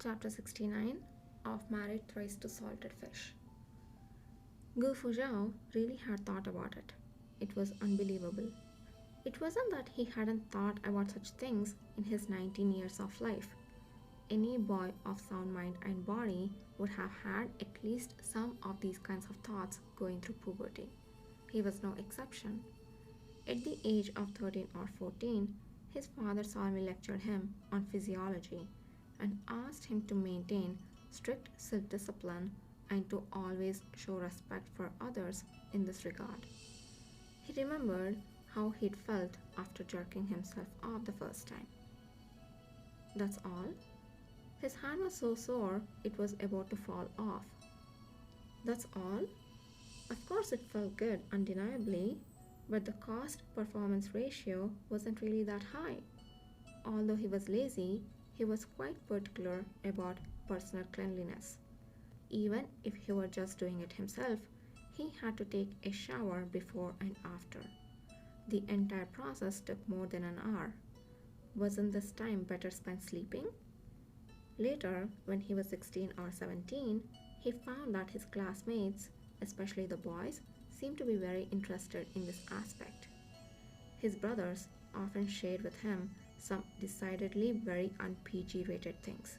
Chapter 69 of Married Thrice to Salted Fish. Gu Fuzhao really had thought about it. It was unbelievable. It wasn't that he hadn't thought about such things in his 19 years of life. Any boy of sound mind and body would have had at least some of these kinds of thoughts going through puberty. He was no exception. At the age of 13 or 14, his father solemnly lectured him on physiology and asked him to maintain strict self discipline and to always show respect for others in this regard. He remembered how he'd felt after jerking himself off the first time. That's all? His hand was so sore it was about to fall off. That's all? Of course, it felt good, undeniably, but the cost performance ratio wasn't really that high. Although he was lazy, he was quite particular about personal cleanliness. Even if he were just doing it himself, he had to take a shower before and after. The entire process took more than an hour. Wasn't this time better spent sleeping? Later, when he was 16 or 17, he found that his classmates, especially the boys, seemed to be very interested in this aspect. His brothers often shared with him some decidedly very un-PG rated things.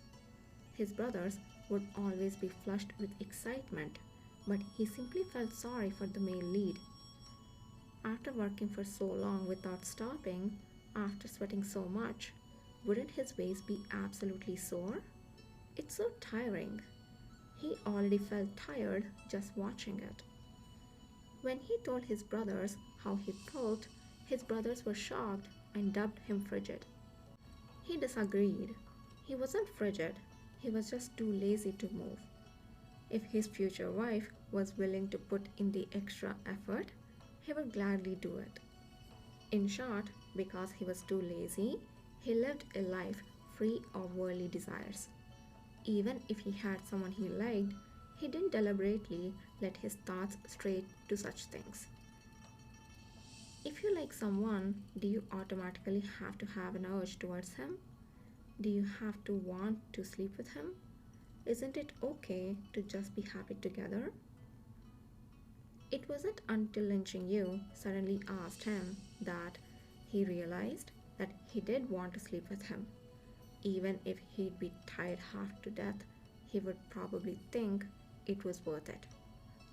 His brothers would always be flushed with excitement, but he simply felt sorry for the male lead. After working for so long without stopping, after sweating so much, wouldn't his waist be absolutely sore? It's so tiring. He already felt tired just watching it. When he told his brothers how he felt, his brothers were shocked and dubbed him frigid. He disagreed. He wasn't frigid, he was just too lazy to move. If his future wife was willing to put in the extra effort, he would gladly do it. In short, because he was too lazy, he lived a life free of worldly desires. Even if he had someone he liked, he didn't deliberately let his thoughts stray to such things. If you like someone, do you automatically have to have an urge towards him? Do you have to want to sleep with him? Isn't it okay to just be happy together? It wasn't until Lin Chingyu suddenly asked him that he realized that he did want to sleep with him. Even if he'd be tired half to death, he would probably think it was worth it.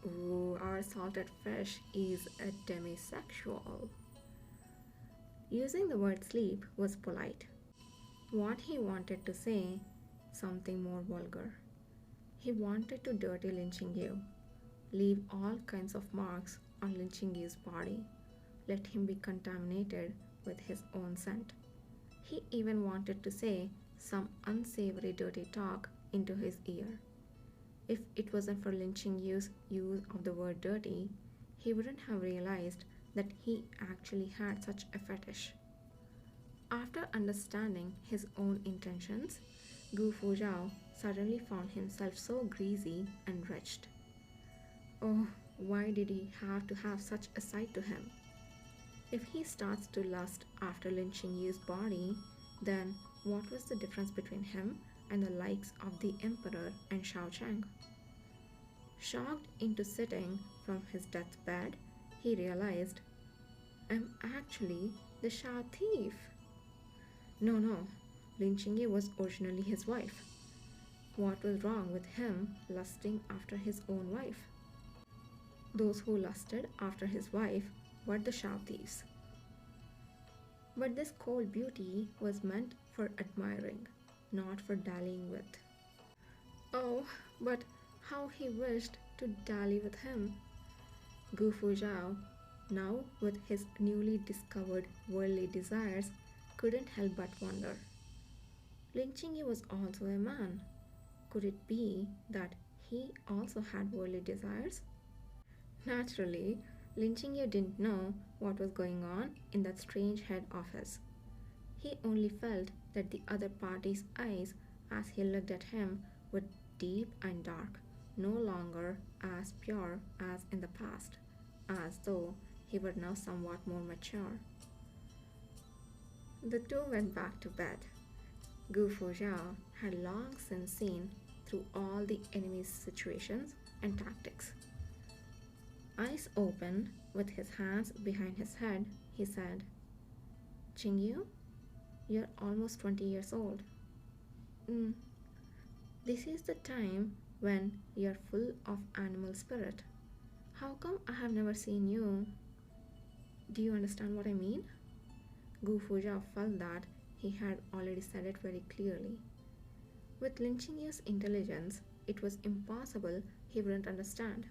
Ooh, our salted fish is a demisexual. Using the word sleep was polite. What he wanted to say, something more vulgar. He wanted to dirty Lin Chingyu, leave all kinds of marks on Lin Chingyu's body, let him be contaminated with his own scent. He even wanted to say some unsavory dirty talk into his ear. If it wasn't for Lin Chingyu's use of the word dirty, he wouldn't have realized that he actually had such a fetish. After understanding his own intentions, Gu Fuzhao suddenly found himself so greasy and wretched. Oh, why did he have to have such a side to him? If he starts to lust after Lin Chingyu's body, then what was the difference between him and the likes of the Emperor and Shao Chang? Shocked into sitting from his deathbed, he realized, I'm actually the Shao thief. No, Lin Chingyu was originally his wife. What was wrong with him lusting after his own wife? Those who lusted after his wife were the Shao thieves. But this cold beauty was meant for admiring, not for dallying with. Oh, but how he wished to dally with him. Gu Fuzhao, now with his newly discovered worldly desires, couldn't help but wonder. Lin Chingyu was also a man. Could it be that he also had worldly desires? Naturally, Lin Chingyu didn't know what was going on in that strange head of his. He only felt that the other party's eyes as he looked at him were deep and dark, no longer as pure as in the past, as though he were now somewhat more mature. The two went back to bed. Gu Fuzhao had long since seen through all the enemy's situations and tactics. Eyes open, with his hands behind his head, he said, Qingyu, you're almost 20 years old. Mm, this is the time when you're full of animal spirit. How come I have never seen you? Do you understand what I mean? Gu Fuzhao felt that he had already said it very clearly. With Lin Qingyu's intelligence, it was impossible he wouldn't understand.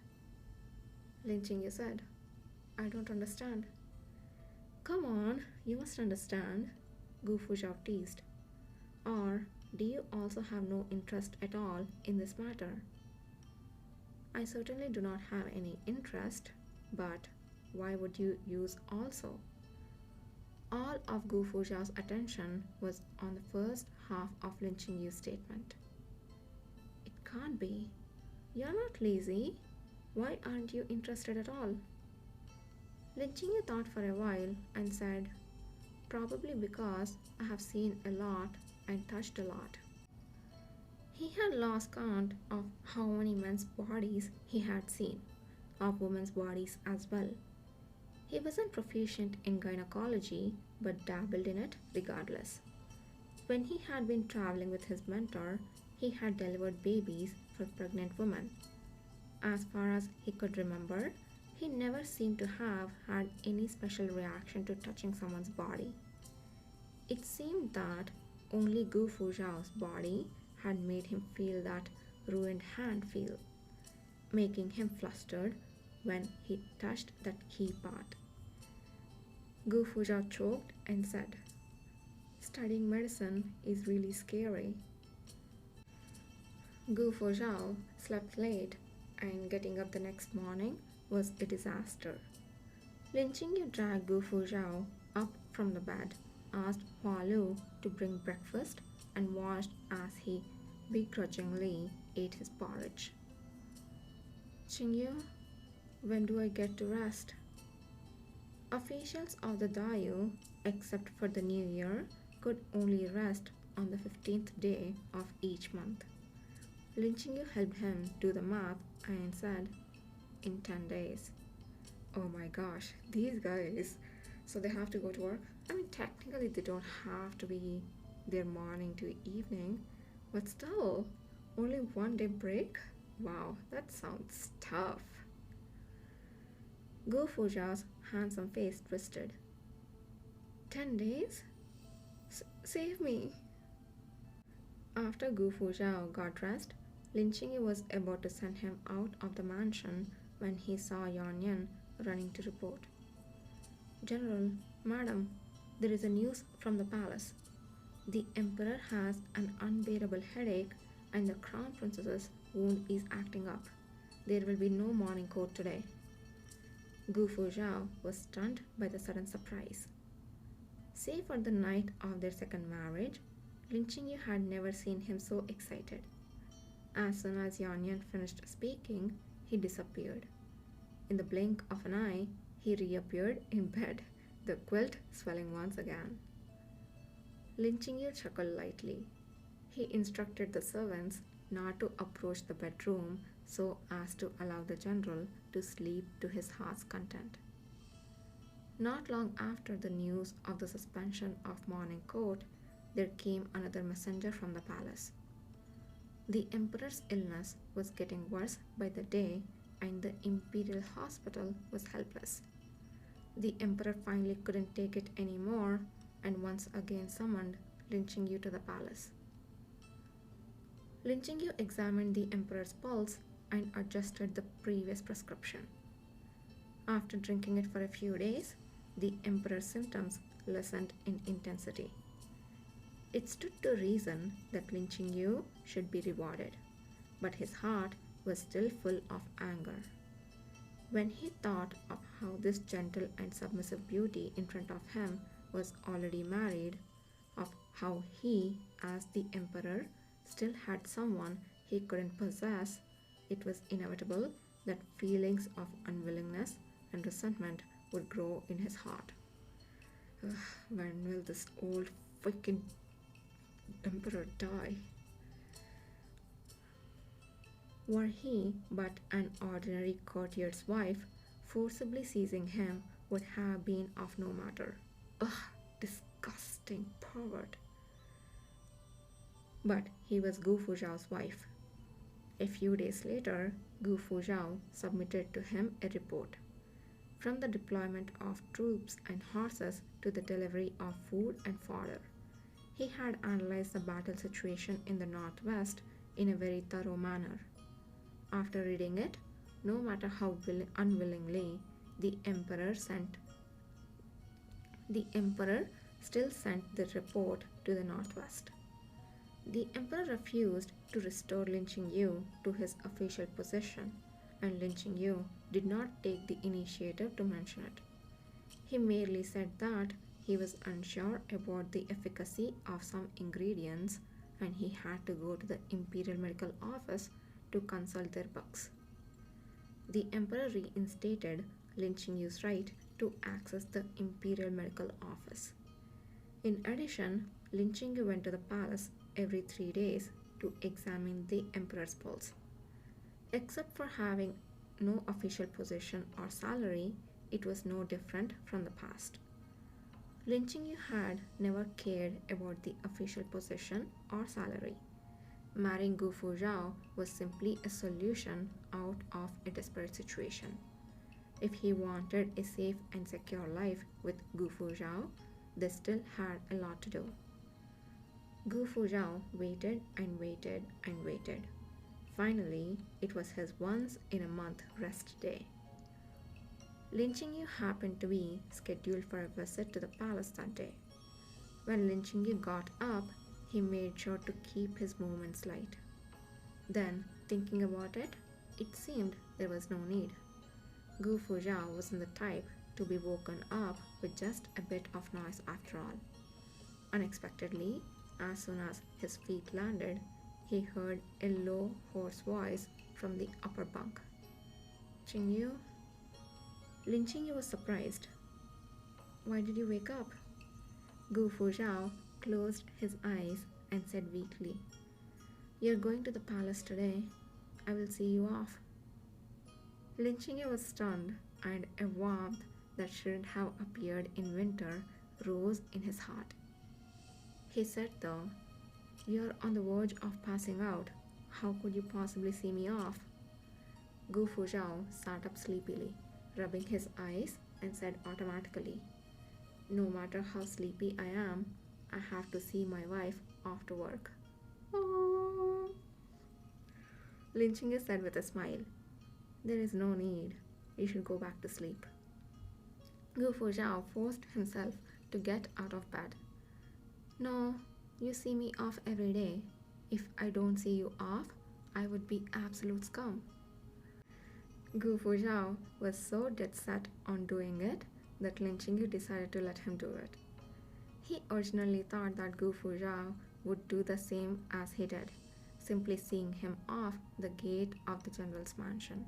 Lin Qingyu said, I don't understand. Come on, you must understand, Gu Fuzhao teased. Or do you also have no interest at all in this matter? I certainly do not have any interest, but why would you use also? All of Gu Fuzhao's attention was on the first half of Lin Qingyu's statement. It can't be. You're not lazy. Why aren't you interested at all? Lin Qingyu thought for a while and said, Probably because I have seen a lot and touched a lot. He had lost count of how many men's bodies he had seen, of women's bodies as well. He wasn't proficient in gynecology but dabbled in it regardless. When he had been traveling with his mentor, he had delivered babies for pregnant women. As far as he could remember, he never seemed to have had any special reaction to touching someone's body. It seemed that only Gu Fuzhao's body had made him feel that ruined hand feel, making him flustered when he touched that key part. Gu Fuzhao choked and said, Studying medicine is really scary. Gu Fuzhao slept late and getting up the next morning was a disaster. Lin Qingyu dragged Gu Fuzhao up from the bed, asked Hua Lu to bring breakfast, and watched as he begrudgingly ate his porridge. Qingyu, when do I get to rest? Officials of the Dayu, except for the New Year, could only rest on the 15th day of each month. Lin Qingyu helped him do the math and said, in 10 days. Oh my gosh, these guys. So they have to go to work? I mean, technically they don't have to be there morning to evening, but still, only 1 day break? Wow, that sounds tough. Gu Fuzhao's handsome face twisted. 10 days? Save me! After Gu Fuzhao got dressed, Lin Qingyu was about to send him out of the mansion when he saw Yan Yan running to report. General, Madam, there is a news from the palace. The Emperor has an unbearable headache and the Crown Princess's wound is acting up. There will be no morning court today. Gu Fuzhao was stunned by the sudden surprise. Save for the night of their second marriage, Lin Qingyu had never seen him so excited. As soon as Yan Yan finished speaking, he disappeared. In the blink of an eye, he reappeared in bed, the quilt swelling once again. Lin Qingyu chuckled lightly. He instructed the servants not to approach the bedroom so as to allow the general to sleep to his heart's content. Not long after the news of the suspension of morning court, there came another messenger from the palace. The emperor's illness was getting worse by the day and the imperial hospital was helpless. The emperor finally couldn't take it anymore and once again summoned Lin Qingyu to the palace. Lin Qingyu examined the emperor's pulse and adjusted the previous prescription. After drinking it for a few days, the emperor's symptoms lessened in intensity. It stood to reason that Lin Qingyu should be rewarded, but his heart was still full of anger. When he thought of how this gentle and submissive beauty in front of him was already married, of how he, as the emperor, still had someone he couldn't possess, it was inevitable that feelings of unwillingness and resentment would grow in his heart. When will this old freaking emperor die? Were he but an ordinary courtier's wife, forcibly seizing him would have been of no matter. Ugh, disgusting pervert. But he was Gu Fuzhao's wife. A few days later, Gu Fuzhao submitted to him a report. From the deployment of troops and horses to the delivery of food and fodder, he had analyzed the battle situation in the northwest in a very thorough manner. After reading it, no matter how unwillingly, the emperor still sent the report to the northwest. The emperor refused to restore Lin Qingyu to his official position, and Lin Qingyu did not take the initiative to mention it. He merely said that he was unsure about the efficacy of some ingredients and he had to go to the Imperial Medical Office to consult their books. The emperor reinstated Lin Qingyu's right to access the Imperial Medical Office. In addition, Lin Qingyu went to the palace every 3 days to examine the emperor's pulse. Except for having no official position or salary, it was no different from the past. Lin Qingyu had never cared about the official position or salary. Marrying Gu Fuzhao was simply a solution out of a desperate situation. If he wanted a safe and secure life with Gu Fuzhao, they still had a lot to do. Gu Fuzhao waited and waited and waited. Finally, it was his once in a month rest day. Lin Qingyu happened to be scheduled for a visit to the palace that day. When Lin Qingyu got up, he made sure to keep his movements light. Then, thinking about it, it seemed there was no need. Gu Fuzhao wasn't the type to be woken up with just a bit of noise after all. Unexpectedly, as soon as his feet landed, he heard a low, hoarse voice from the upper bunk. Qingyu? Lin Qingyu was surprised. Why did you wake up? Gu Fuzhao closed his eyes and said weakly, You're going to the palace today. I will see you off. Lin Qingyu was stunned, and a warmth that shouldn't have appeared in winter rose in his heart. He said though, You're on the verge of passing out. How could you possibly see me off? Gu Fuzhao sat up sleepily, rubbing his eyes, and said automatically, No matter how sleepy I am, I have to see my wife after work. Oh. Lin Qingyu said with a smile, There is no need. You should go back to sleep. Gu Fuzhao forced himself to get out of bed. No, you see me off every day. If I don't see you off, I would be absolute scum. Gu Fuzhao was so dead set on doing it that Lin Qingyu decided to let him do it. He originally thought that Gu Fuzhao would do the same as he did, simply seeing him off the gate of the general's mansion.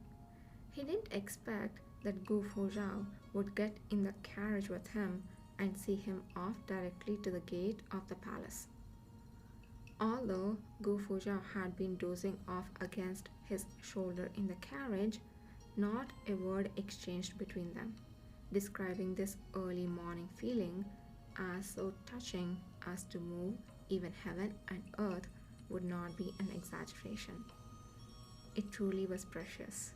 He didn't expect that Gu Fuzhao would get in the carriage with him and see him off directly to the gate of the palace. Although Gu Fuzhao had been dozing off against his shoulder in the carriage, not a word exchanged between them, describing this early morning feeling as so touching as to move even heaven and earth would not be an exaggeration. It truly was precious.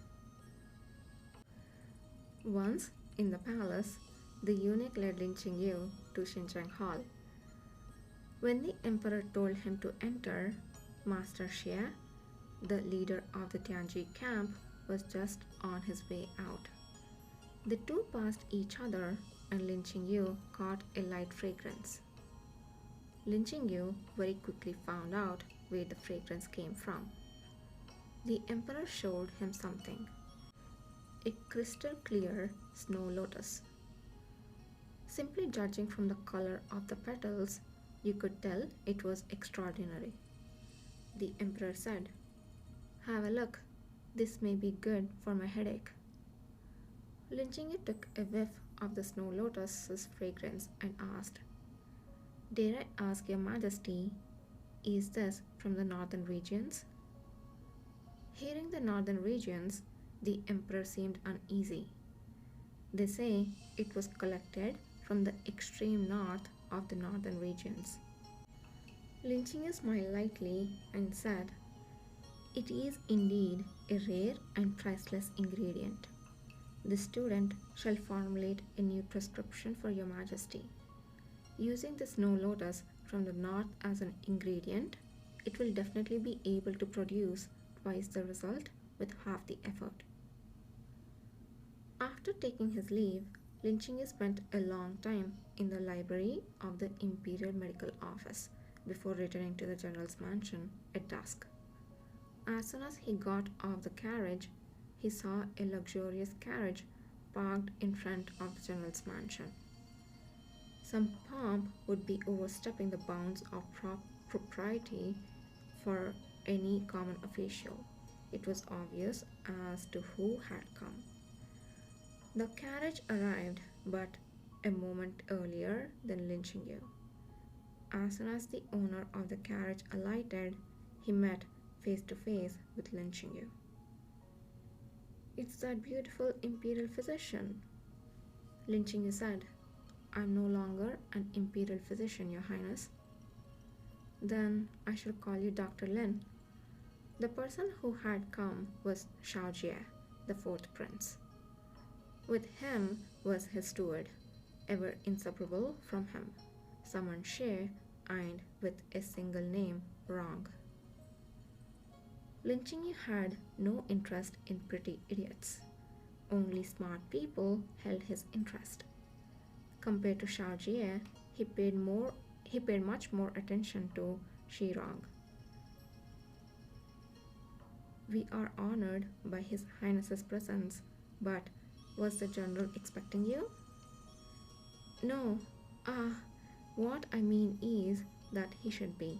Once in the palace, the eunuch led Lin Qingyu to Xinjiang Hall. When the emperor told him to enter, Master Xie, the leader of the Tianji camp, was just on his way out. The two passed each other and Lin Qingyu caught a light fragrance. Lin Qingyu very quickly found out where the fragrance came from. The emperor showed him something. A crystal clear snow lotus. Simply judging from the color of the petals, you could tell it was extraordinary. The emperor said, Have a look. This may be good for my headache. Lin Qingyu took a whiff of the snow lotus's fragrance and asked, Dare I ask your majesty, is this from the northern regions? Hearing the northern regions, the emperor seemed uneasy. They say it was collected from the extreme north of the northern regions. Lin Qingyu smiled lightly and said, "It is indeed a rare and priceless ingredient. The student shall formulate a new prescription for your majesty. Using the snow lotus from the north as an ingredient, it will definitely be able to produce twice the result with half the effort." After taking his leave, Lin Qingyu spent a long time in the library of the Imperial Medical Office before returning to the general's mansion at dusk. As soon as he got off the carriage, he saw a luxurious carriage parked in front of the general's mansion. Some pomp would be overstepping the bounds of propriety for any common official. It was obvious as to who had come. The carriage arrived but a moment earlier than Lin Qingyu. As soon as the owner of the carriage alighted, he met face to face with Lin Qingyu. "It's that beautiful imperial physician," Lin Qingyu said. "I'm no longer an imperial physician, Your Highness." "Then I shall call you Dr. Lin." The person who had come was Shao Jie, the fourth prince. With him was his steward, ever inseparable from him, summoned She, and with a single name, Rong. Lin Qingyu had no interest in pretty idiots. Only smart people held his interest. Compared to Shao Jie, he paid much more attention to Shi Rong. "We are honored by His Highness's presence, but was the general expecting you?" "No. What I mean is that he should be.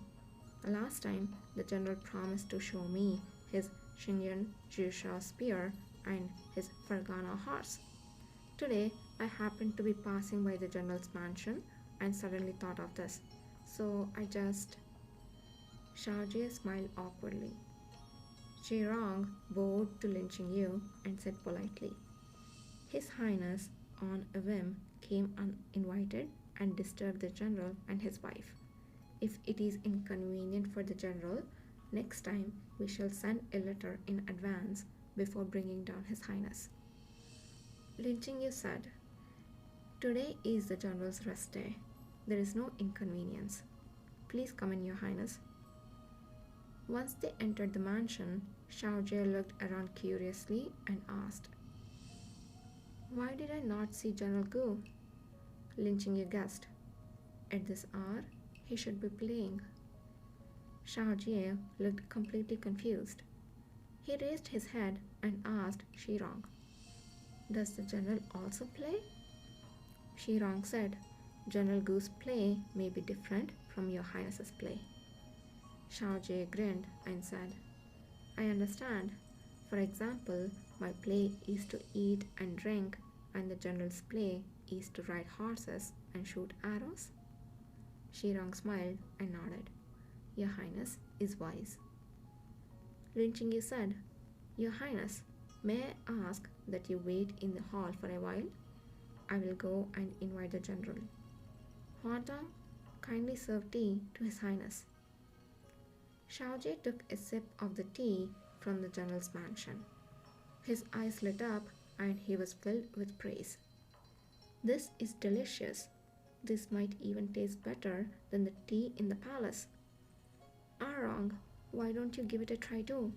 Last time, the general promised to show me his Xingyan Jisha spear and his Fergana horse. Today, I happened to be passing by the general's mansion and suddenly thought of this. So I just..." Shao Jie smiled awkwardly. Shi Rong bowed to Lin Qingyu and said politely, "His Highness, on a whim, came uninvited and disturbed the general and his wife. If it is inconvenient for the general, next time we shall send a letter in advance before bringing down His Highness." Lin Qingyu said, "Today is the general's rest day. There is no inconvenience. Please come in, Your Highness." Once they entered the mansion, Shao Jie looked around curiously and asked, "Why did I not see General Gu?" Lin Qingyu guessed. At this hour, he should be playing. Shao Jie looked completely confused. He raised his head and asked Shi Rong, "Does the general also play?" Shi Rong said, "General Gu's play may be different from Your Highness's play." Shao Jie grinned and said, "I understand. For example, my play is to eat and drink, and the general's play is to ride horses and shoot arrows." Shi Rong smiled and nodded. "Your Highness is wise." Lin Qingyu said, "Your Highness, may I ask that you wait in the hall for a while? I will go and invite the general. Huantong, kindly serve tea to His Highness." Shao Jie took a sip of the tea from the general's mansion. His eyes lit up and he was filled with praise. "This is delicious. This might even taste better than the tea in the palace. Rong, why don't you give it a try too?"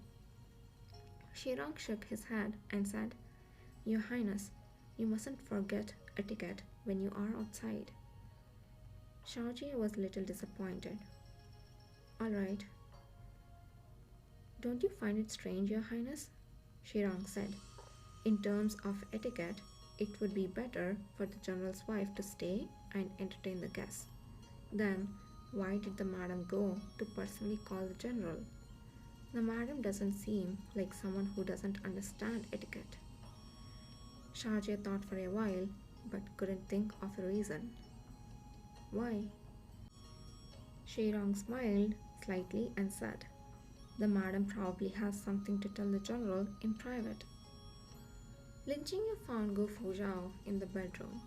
Shi Rong shook his head and said, "Your Highness, you mustn't forget etiquette when you are outside." Shao Jie was a little disappointed. "All right." "Don't you find it strange, Your Highness?" Shi Rong said. "In terms of etiquette, it would be better for the general's wife to stay and entertain the guests. Then, why did the madam go to personally call the general? The madam doesn't seem like someone who doesn't understand etiquette." Shao Jie thought for a while, but couldn't think of a reason. "Why?" Shi Rong smiled slightly and said, The madam probably has something to tell the general in private. Lin Jingyu found Gu Fuzhao in the bedroom.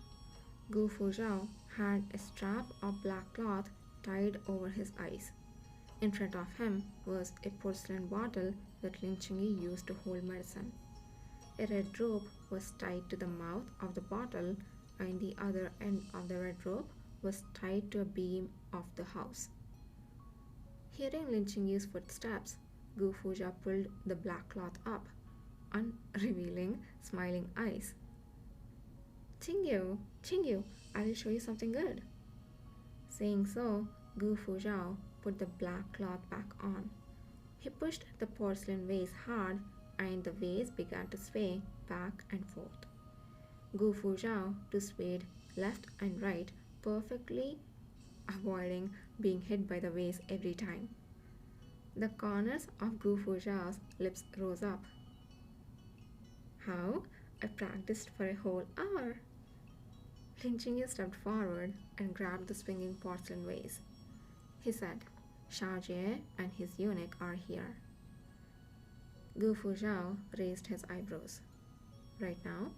Gu Fuzhao had a strap of black cloth tied over his eyes. In front of him was a porcelain bottle that Lin Jingyu used to hold medicine. A red rope was tied to the mouth of the bottle, and the other end of the red rope was tied to a beam of the house. Hearing Lin Chingyu's footsteps, Gu Fuzhao pulled the black cloth up, unrevealing smiling eyes. Qingyu, Qingyu, I will show you something good. Saying so, Gu Fuzhao put the black cloth back on. He pushed the porcelain vase hard, and the vase began to sway back and forth. Gu Fuzhao to swayed left and right, perfectly avoiding being hit by the vase every time. The corners of Gu Fuzhao's lips rose up. How? I practiced for a whole hour. Lin Jingyu stepped forward and grabbed the swinging porcelain vase. He said, Shao Jie and his eunuch are here. Gu Fuzhao raised his eyebrows. Right now?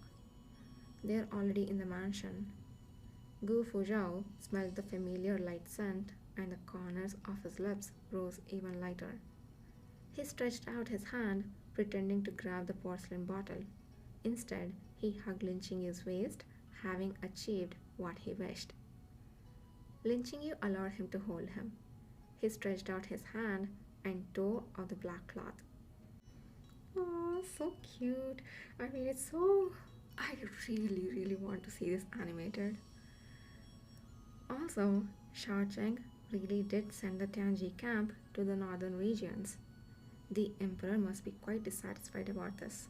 They're already in the mansion. Gu Fuzhao smelled the familiar light scent, and the corners of his lips rose even lighter. He stretched out his hand, pretending to grab the porcelain bottle. Instead, he hugged Lin Chingyu's waist, having achieved what he wished. Lin Jingyu allowed him to hold him. He stretched out his hand and tore off the black cloth. Oh, so cute. I really want to see this animated. Also, Shao Cheng really did send the Tianji camp to the northern regions. The emperor must be quite dissatisfied about this.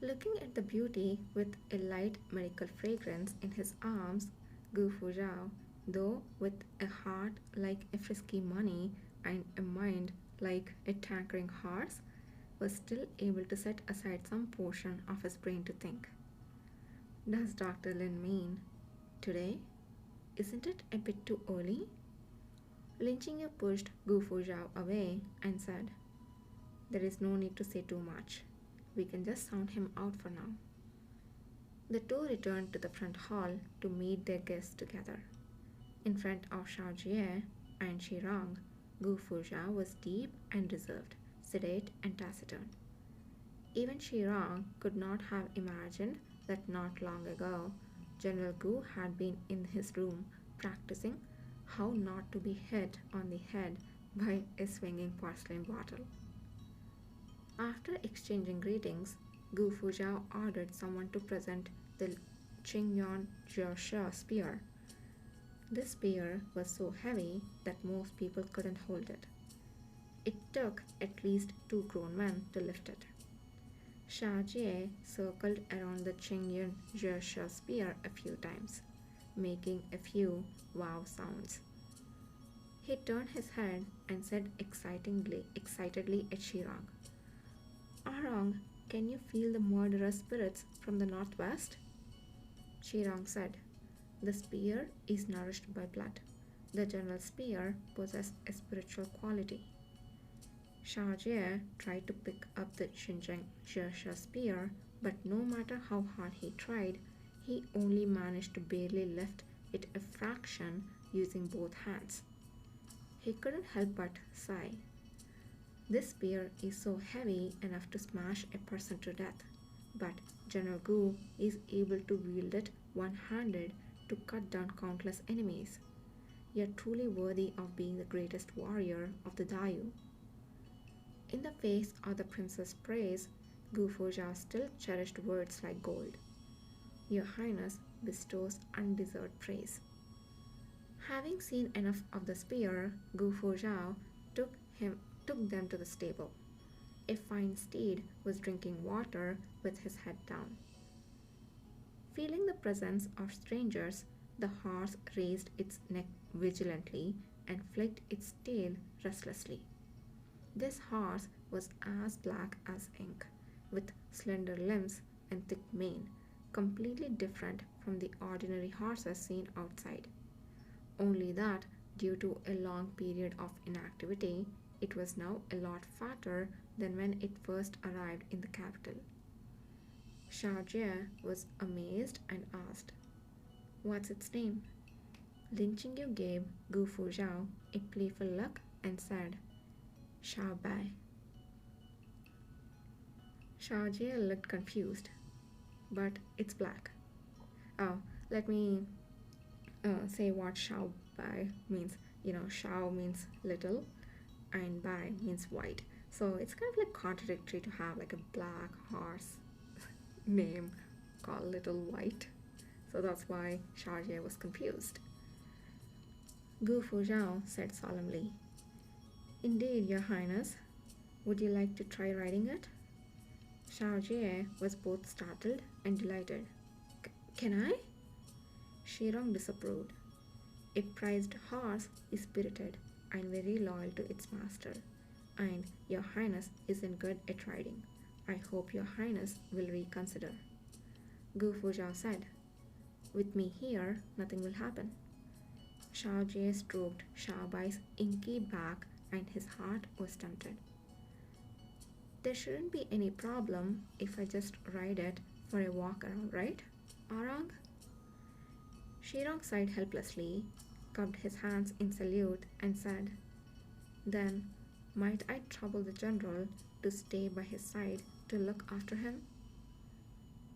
Looking at the beauty with a light medical fragrance in his arms, Gu Fuzhao, though with a heart like a frisky bunny and a mind like a tankering horse, was still able to set aside some portion of his brain to think. Does Dr. Lin mean today? Isn't it a bit too early? Lin Jingyu pushed Gu Fuzhao away and said, There is no need to say too much. We can just sound him out for now. The two returned to the front hall to meet their guests together. In front of Shao Jie and Shirang, Gu Fuzhao was deep and reserved, sedate and taciturn. Even Shirang could not have imagined that not long ago, General Gu had been in his room practicing how not to be hit on the head by a swinging porcelain bottle. After exchanging greetings, Gu Fuzhao ordered someone to present the Qingyuan Jiaoshe spear. This spear was so heavy that most people couldn't hold it. It took at least 2 grown men to lift it. Shao Jie circled around the Qingyuan Jiaoshe spear a few times, making a few wow sounds. He turned his head and said excitedly at Shirang, Arong, can you feel the murderous spirits from the northwest? Shirang said, The spear is nourished by blood. The general spear possesses a spiritual quality. Shao Jie tried to pick up the Xinjiang Jiaoshe spear, but no matter how hard he tried, he only managed to barely lift it a fraction using both hands. He couldn't help but sigh. This spear is so heavy enough to smash a person to death, but General Gu is able to wield it one-handed to cut down countless enemies. You are truly worthy of being the greatest warrior of the Dayu. In the face of the prince's praise, Gu Fuzhao still cherished words like gold. Your Highness bestows undeserved praise. Having seen enough of the spear, Gu Fuzhao took them to the stable. A fine steed was drinking water with his head down. Feeling the presence of strangers, the horse raised its neck vigilantly and flicked its tail restlessly. This horse was as black as ink, with slender limbs and thick mane, completely different from the ordinary horses seen outside. Only that, due to a long period of inactivity, it was now a lot fatter than when it first arrived in the capital. Shao Jie was amazed and asked, "What's its name?" Lin Qingyu gave Gu Fuzhao a playful look and said, "Shao Bai." Shao Jie looked confused. "But it's black." Oh, let me say what Shao Bai means. Shao means little and Bai means white. So it's kind of like contradictory to have like a black horse name called Little White. So that's why Shao Jie was confused. Gu Fuzhao said solemnly, "Indeed, Your Highness. Would you like to try riding it?" Shao Jie was both startled and delighted. Can I?" Shirong disapproved. "A prized horse is spirited and very loyal to its master, and Your Highness isn't good at riding. I hope Your Highness will reconsider." Gu Fuzhao said, "With me here, nothing will happen." Shao Jie stroked Shao Bai's inky back and his heart was tempted. "There shouldn't be any problem if I just ride it for a walk around, right, Arang?" Shirong sighed helplessly, cupped his hands in salute, and said, "Then, might I trouble the general to stay by his side to look after him?"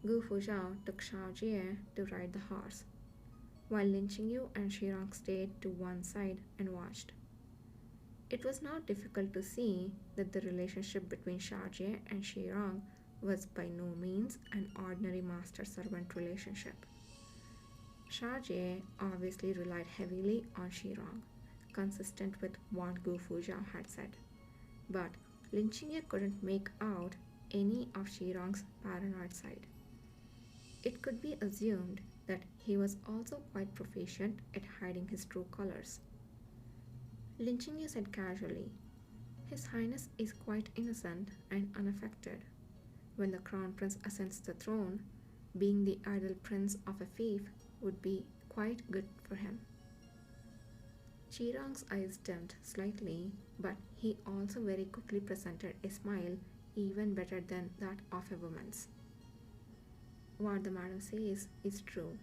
Gu Fuzhao took Shao Jie to ride the horse, while Lin Qingyu and Shirong stayed to one side and watched. It was not difficult to see that the relationship between Shao Jie and Shirong was by no means an ordinary master-servant relationship. Shao Jie obviously relied heavily on Shirong, consistent with what Gu Fuzhao had said, but Lin Qingye couldn't make out any of Shirong's paranoid side. It could be assumed that he was also quite proficient at hiding his true colors. Lin Qingye said casually, "His Highness is quite innocent and unaffected. When the Crown Prince ascends the throne, being the idle prince of a fief would be quite good for him." Chirang's eyes dimmed slightly, but he also very quickly presented a smile even better than that of a woman's. "What the madam says is true.